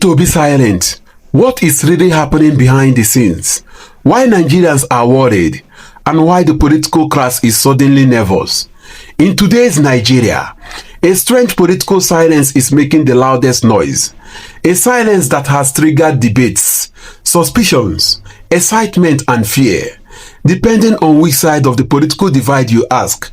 Peter Obi silent? What is really happening behind the scenes? Why Nigerians are worried? And why the political class is suddenly nervous? In today's Nigeria, a strange political silence is making the loudest noise. A silence that has triggered debates, suspicions, excitement and fear, depending on which side of the political divide you ask.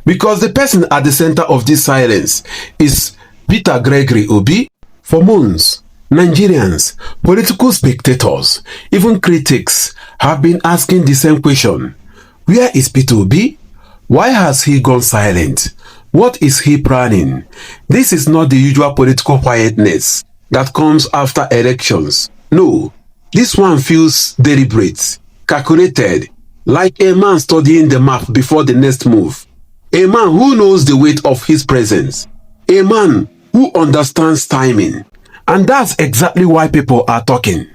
Because the person at the center of this silence is Peter Gregory Obi. For months, Nigerians, political spectators, even critics have been asking the same question. Where is Peter Obi? Why has he gone silent? What is he planning? This is not the usual political quietness that comes after elections. No, this one feels deliberate, calculated, like a man studying the map before the next move. A man who knows the weight of his presence. A man who understands timing. And that's exactly why people are talking.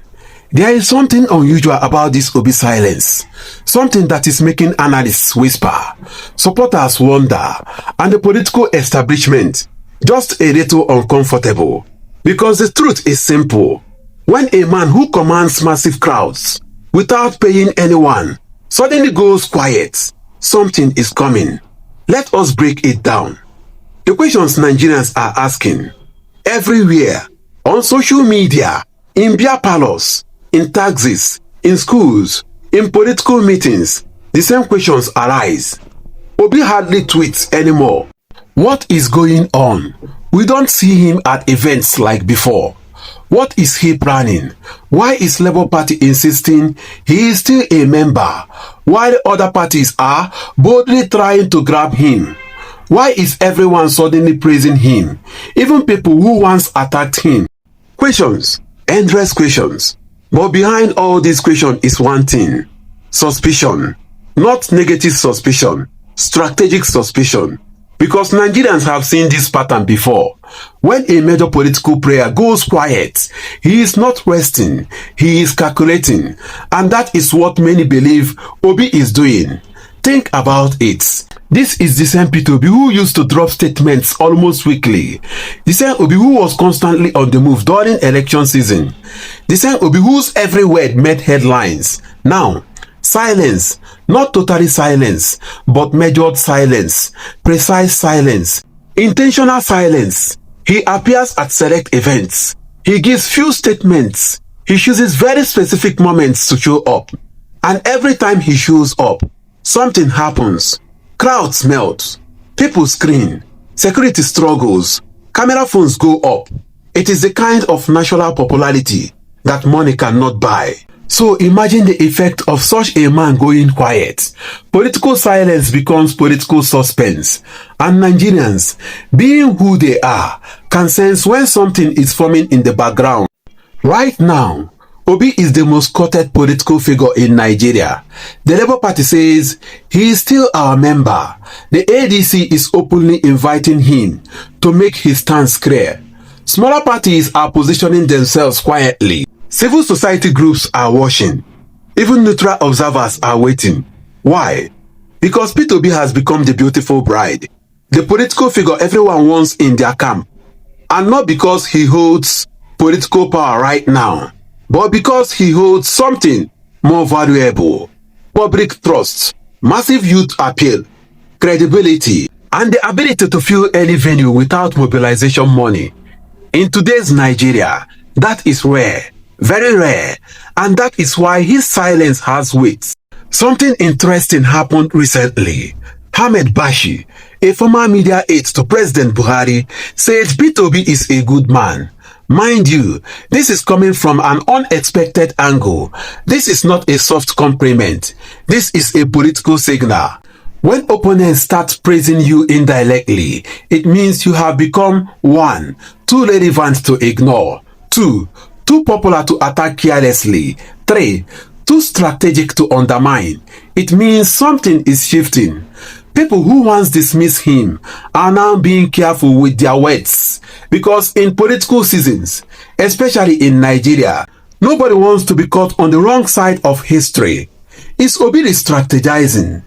There is something unusual about this Obi silence. Something that is making analysts whisper, supporters wonder, and the political establishment just a little uncomfortable. Because the truth is simple. When a man who commands massive crowds without paying anyone suddenly goes quiet, something is coming. Let us break it down. The questions Nigerians are asking everywhere, on social media, in beer parlors, in taxis, in schools, in political meetings, the same questions arise. Obi hardly tweets anymore. What is going on? We don't see him at events like before. What is he planning? Why is Labour Party insisting he is still a member, while other parties are boldly trying to grab him? Why is everyone suddenly praising him, even people who once attacked him? Questions, endless questions. But behind all these questions is one thing: suspicion. Not negative suspicion, strategic suspicion. Because Nigerians have seen this pattern before. When a major political player goes quiet, he is not resting, he is calculating. And that is what many believe Obi is doing. Think about it. This is the same Peter Obi who used to drop statements almost weekly. The same Obi who was constantly on the move during election season. The same Obi whose every word made headlines. Now, silence. Not totally silence, but measured silence, precise silence, intentional silence. He appears at select events. He gives few statements. He chooses very specific moments to show up. And every time he shows up, something happens. Crowds melt. People scream. Security struggles. Camera phones go up. It is the kind of national popularity that money cannot buy. So imagine the effect of such a man going quiet. Political silence becomes political suspense. And Nigerians, being who they are, can sense when something is forming in the background. Right now, Obi is the most quoted political figure in Nigeria. The Labour Party says he is still our member. The ADC is openly inviting him to make his stance clear. Smaller parties are positioning themselves quietly. Civil society groups are watching. Even neutral observers are waiting. Why? Because Peter Obi has become the beautiful bride, the political figure everyone wants in their camp. And not because he holds political power right now, but because he holds something more valuable: public trust, massive youth appeal, credibility, and the ability to fill any venue without mobilization money. In today's Nigeria, that is rare. Very rare, and that is why his silence has weight. Something interesting happened recently. Ahmed Bashi, a former media aide to President Buhari, said Peter Obi is a good man. Mind you, this is coming from an unexpected angle. This is not a soft compliment. This is a political signal. When opponents start praising you indirectly, it means you have become 1. Too relevant to ignore. 2. Too popular to attack carelessly. 3. Too strategic to undermine. It means something is shifting. People who once dismissed him are now being careful with their words. Because in political seasons, especially in Nigeria, nobody wants to be caught on the wrong side of history. Is Obi restrategizing?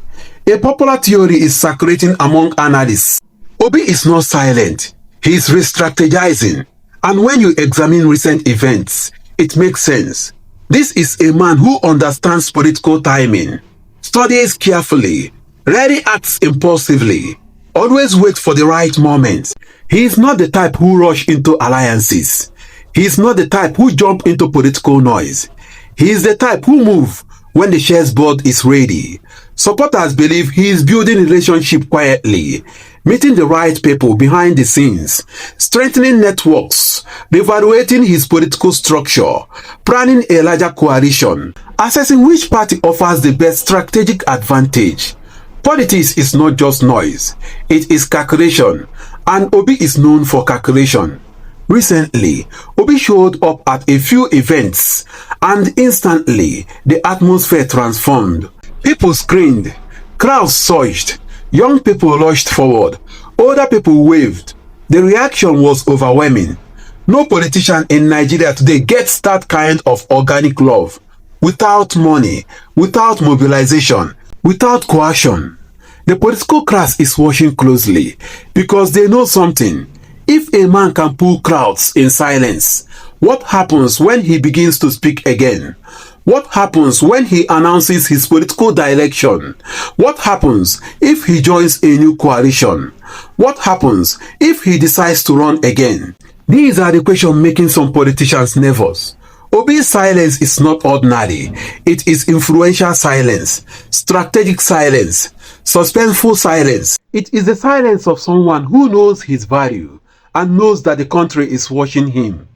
A popular theory is circulating among analysts. Obi is not silent. He is restrategizing. And when you examine recent events, it makes sense. This is a man who understands political timing, studies carefully, rarely acts impulsively, always waits for the right moment. He is not the type who rush into alliances. He is not the type who jump into political noise. He is the type who move when the chessboard is ready. Supporters believe he is building relationship quietly, meeting the right people behind the scenes, strengthening networks, reevaluating his political structure, planning a larger coalition, assessing which party offers the best strategic advantage. Politics is not just noise, it is calculation, and Obi is known for calculation. Recently, Obi showed up at a few events and instantly the atmosphere transformed. People screamed, crowds surged, young people rushed forward, older people waved. The reaction was overwhelming. No politician in Nigeria today gets that kind of organic love without money, without mobilization, without coercion. The political class is watching closely because they know something. If a man can pull crowds in silence, what happens when he begins to speak again? What happens when he announces his political direction? What happens if he joins a new coalition? What happens if he decides to run again? These are the questions making some politicians nervous. Obi's silence is not ordinary. It is influential silence, strategic silence, suspenseful silence. It is the silence of someone who knows his value and knows that the country is watching him.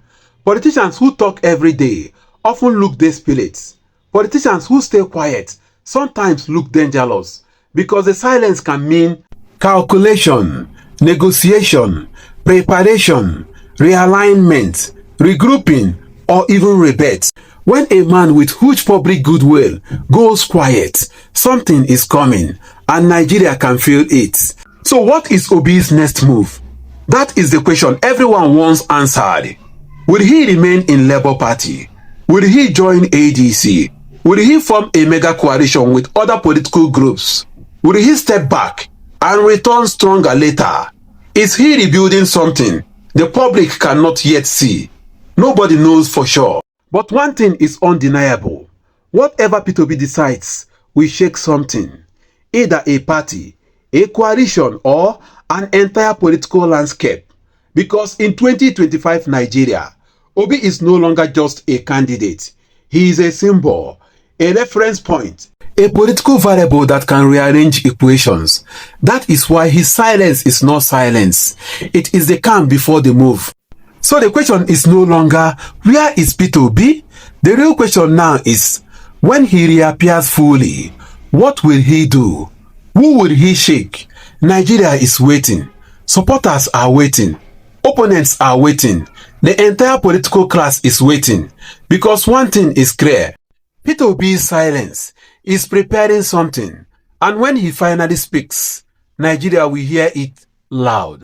Politicians who talk every day often look desperate. Politicians who stay quiet sometimes look dangerous because the silence can mean calculation, negotiation, preparation, realignment, regrouping, or even rebate. When a man with huge public goodwill goes quiet, something is coming and Nigeria can feel it. So what is Obi's next move? That is the question everyone wants answered. Will he remain in Labour Party? Will he join ADC? Will he form a mega coalition with other political groups? Will he step back and return stronger later? Is he rebuilding something the public cannot yet see? Nobody knows for sure. But one thing is undeniable. Whatever Peter Obi decides will shake something. Either a party, a coalition, or an entire political landscape. Because in 2025 Nigeria, Obi is no longer just a candidate. He is a symbol, a reference point, a political variable that can rearrange equations. That is why his silence is not silence. It is the calm before the move. So the question is no longer, where is Peter Obi? The real question now is, when he reappears fully, what will he do? Who will he shake? Nigeria is waiting. Supporters are waiting. Opponents are waiting. The entire political class is waiting. Because one thing is clear. Peter Obi's silence is preparing something. And when he finally speaks, Nigeria will hear it loud.